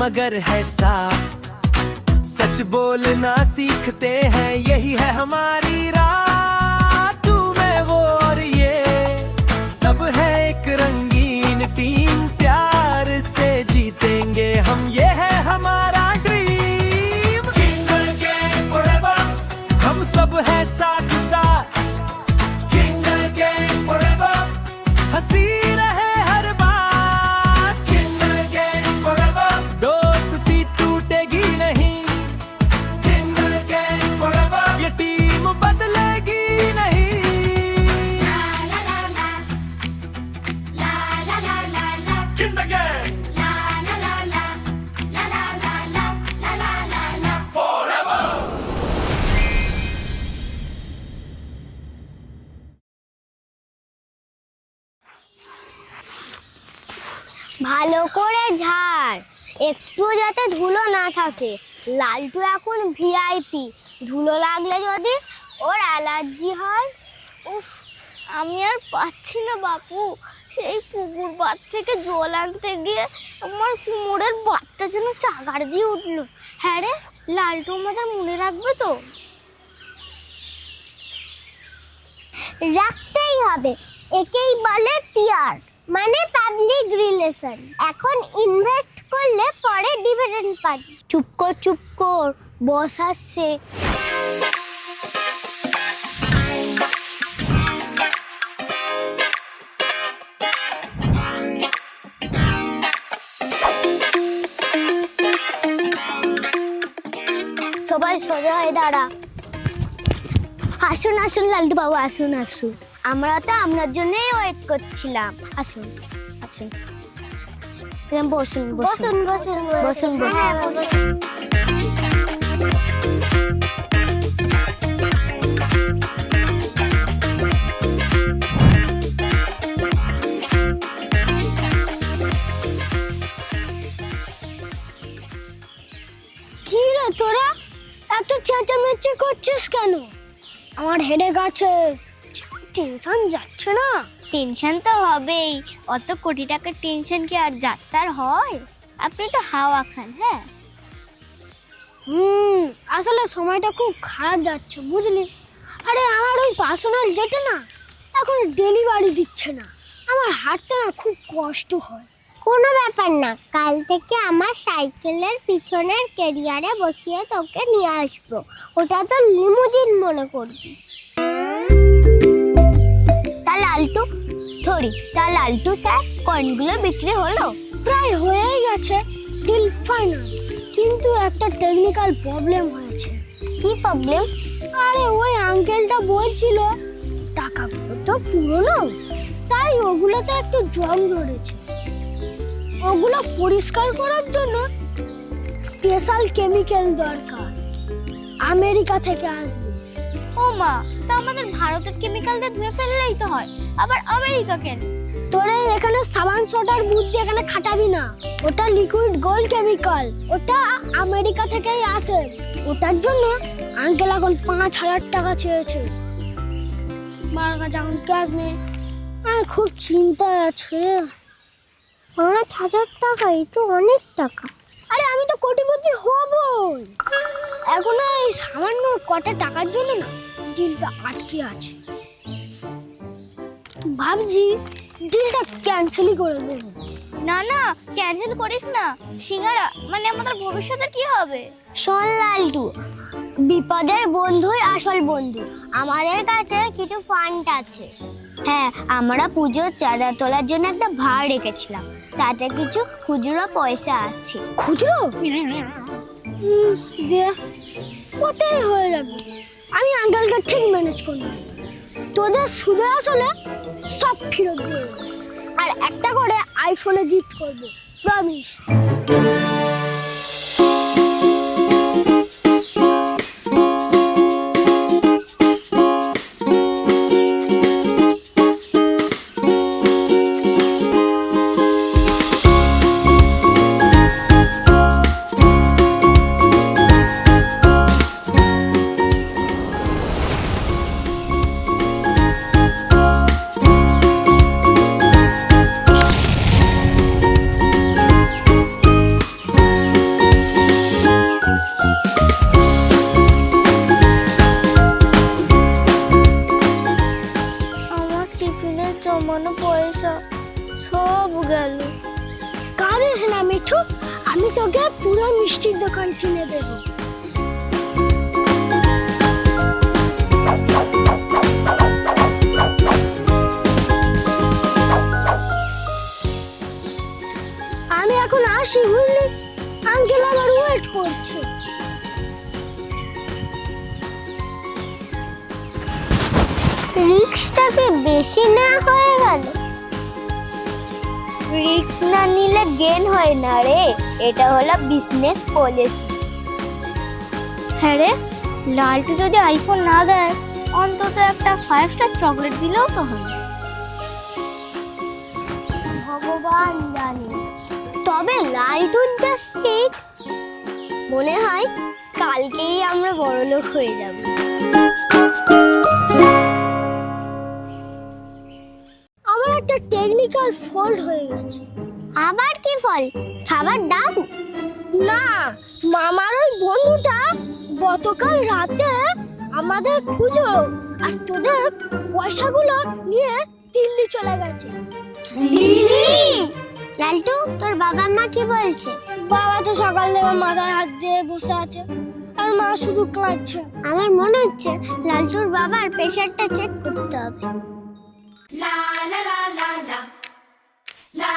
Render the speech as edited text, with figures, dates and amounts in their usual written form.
मगर है साफ। सच बोलना सीखते हैं, यही है हमारी राह। तू मैं वो और ये सब है एक रंगीन टीम, प्यार से जीतेंगे हम, ये है हमारा ड्रीम। किंगल गैंग फॉरएवर, हम सब है साथ साथ। किंगल गैंग फॉरएवर, हंसी रहे हर बात। किंगल गैंग फॉरएवर, दोस्ती टूटेगी नहीं। किंगल गैंग फॉरएवर, ये टीम बदलेगी नहीं। किंगल गैंग ভালো করে ঝাড়, একটু যাতে ধুলো না থাকে। লালটু এখন ভিআইপি, ধুলো লাগলে যদি ওর অ্যালার্জি হয়। উফ, আমি আর পাচ্ছি না বাপু। সেই পুকুর পাড় থেকে জল আনতে গিয়ে আমার কোমরের বাতটা যেন চাগার দিয়ে উঠলো। হ্যাঁ রে, লালটু আমাদের মনে রাখবে তো? রাখতেই হবে, একেই বলে পিআর, মানে পাবলিক রিলেশন। এখন ইনভেস্ট করলে পরে ডিভিডেন্ড পাবি। চুপ কর চুপ কর, বস আসছে। সবাই সোজা হয়ে দাঁড়া। আসুন আসুন লালটু বাবু, আসুন আসুন। আমরা তো আপনার জন্যই ওয়েট করছিলাম। আসুন আসুন, বসুন বসুন বসুন বসুন বসুন। কি রে তোরা এত চেঁচামেচি করছিস কেন? আমার হেডেক আছে, টেনশন যাচ্ছে না? টেনশন তো হবেই, অত কোটি টাকার টেনশন কি আর যাত্রার হয়? আপনি তো হাওয়া খান। হ্যাঁ আসলে সময়টা খুব খারাপ যাচ্ছে বুঝলি। আরে আমার ওই পার্সোনাল যেটা না এখন ডেলিভারি দিচ্ছে না, আমার হাঁটতে না খুব কষ্ট হয়। কোনো ব্যাপার না, কাল থেকে আমার সাইকেলের পিছনের ক্যারিয়ারে বসিয়ে তোকে নিয়ে আসবো। ওটা তো লিমুজিন মনে করবি। লালটু থরি, তা লালটু স্যার কয়েনগুলো বিক্রি হলো? প্রায় হয়েই গেছে, ডিল ফাইনাল। কিন্তু একটা টেকনিক্যাল প্রবলেম হয়েছে। কি প্রবলেম? আরে ওই আঙ্কেলটা বলছিল টাকাগুলো তো পুরনো, তাই ওগুলোতে একটু জং ধরেছে। ওগুলো পরিষ্কার করার জন্য স্পেশাল কেমিক্যাল দরকার, আমেরিকা থেকে আসবে। ও মা, তা আমাদের ভারতের কেমিক্যাল দিয়ে ধুয়ে ফেললেই তো হয়, আবার আমেরিকা কেন? তোরে এখানে সাবান সোডার বুদ্ধি এখানে খাটাবি না, ওটা লিকুইড গোল্ড কেমিক্যাল, ওটা আমেরিকা থেকেই আসে। ওটার জন্য আঙ্কেল এখন 5,000 টাকা চেয়েছে। আমার কাছে এখন ক্যাশ নেই, আর খুব চিন্তায় আছে। 5,000 টাকা, এই তো অনেক টাকা। আরে আমি তো কোটিপতি হবই, এখন এই সামান্য কটা টাকার জন্য না ডিলটা আটকে আছে। ভাবছি ডিলটা ক্যান্সেলই করে দেব। না না, ক্যান্সেল করিস না। সিঙ্গারা মানে আমাদের ভবিষ্যতে কি হবে? শোন লালটু, বিপদের বন্ধুই আসল বন্ধু। আমাদের কাছে কিছু ফান্ড আছে। হ্যাঁ, আমরা পুজোর চাঁদা তোলার জন্য একটা ভাড় রেখেছিলাম, তাতে কিছু খুচরো পয়সা আছে। খুচরো? ওতেই হয়ে যাবে, আমি আঙ্কেলকে ঠিক ম্যানেজ করব। তোদের সুদে আসলে সব ফেরত দেব, আর একটা করে আইফোনে গিফট করবো, প্রমিস। হলে পুরো মিষ্টির দোকান কিনে দেবো। আমি এখন আসি, বুঝলি? আঙ্কেল আমার ওয়েট করছে। রিস্কটা কি বেশি না হয়ে গেল? রিস্ক না নিলে গেন হয় না রে, এটা হলো বিজনেস পলিসি। হ্যাঁ রে, লালটু যদি আইফোন না দেয় অন্তত একটা 5 স্টার চকলেট দিলেও তো হয়। ভগবান জানে, তবে লালটুর যা স্পিড, মনে হয় কালকেই আমরা বড়লোক হয়ে যাব। আমার একটা টেকনিক্যাল ফল্ট হয়ে গেছে। আবার কি ফল্ট? খাবার দাও না, মামার ওই বন্ধুটা গতকাল রাতে আমাদের খুঁজো আর তোদের পয়সাগুলো নিয়ে দিল্লি চলে গেছে। দিল্লি? লালটু, তোর বাবা মা কি বলছে? বাবা তো সকাল থেকে মাথায় হাত দিয়ে বসে আছে আর মা শুধু কাঁদছে। আমার মনে হচ্ছে লালটুর বাবার প্রেশারটা চেক করতে হবে। La la la la la la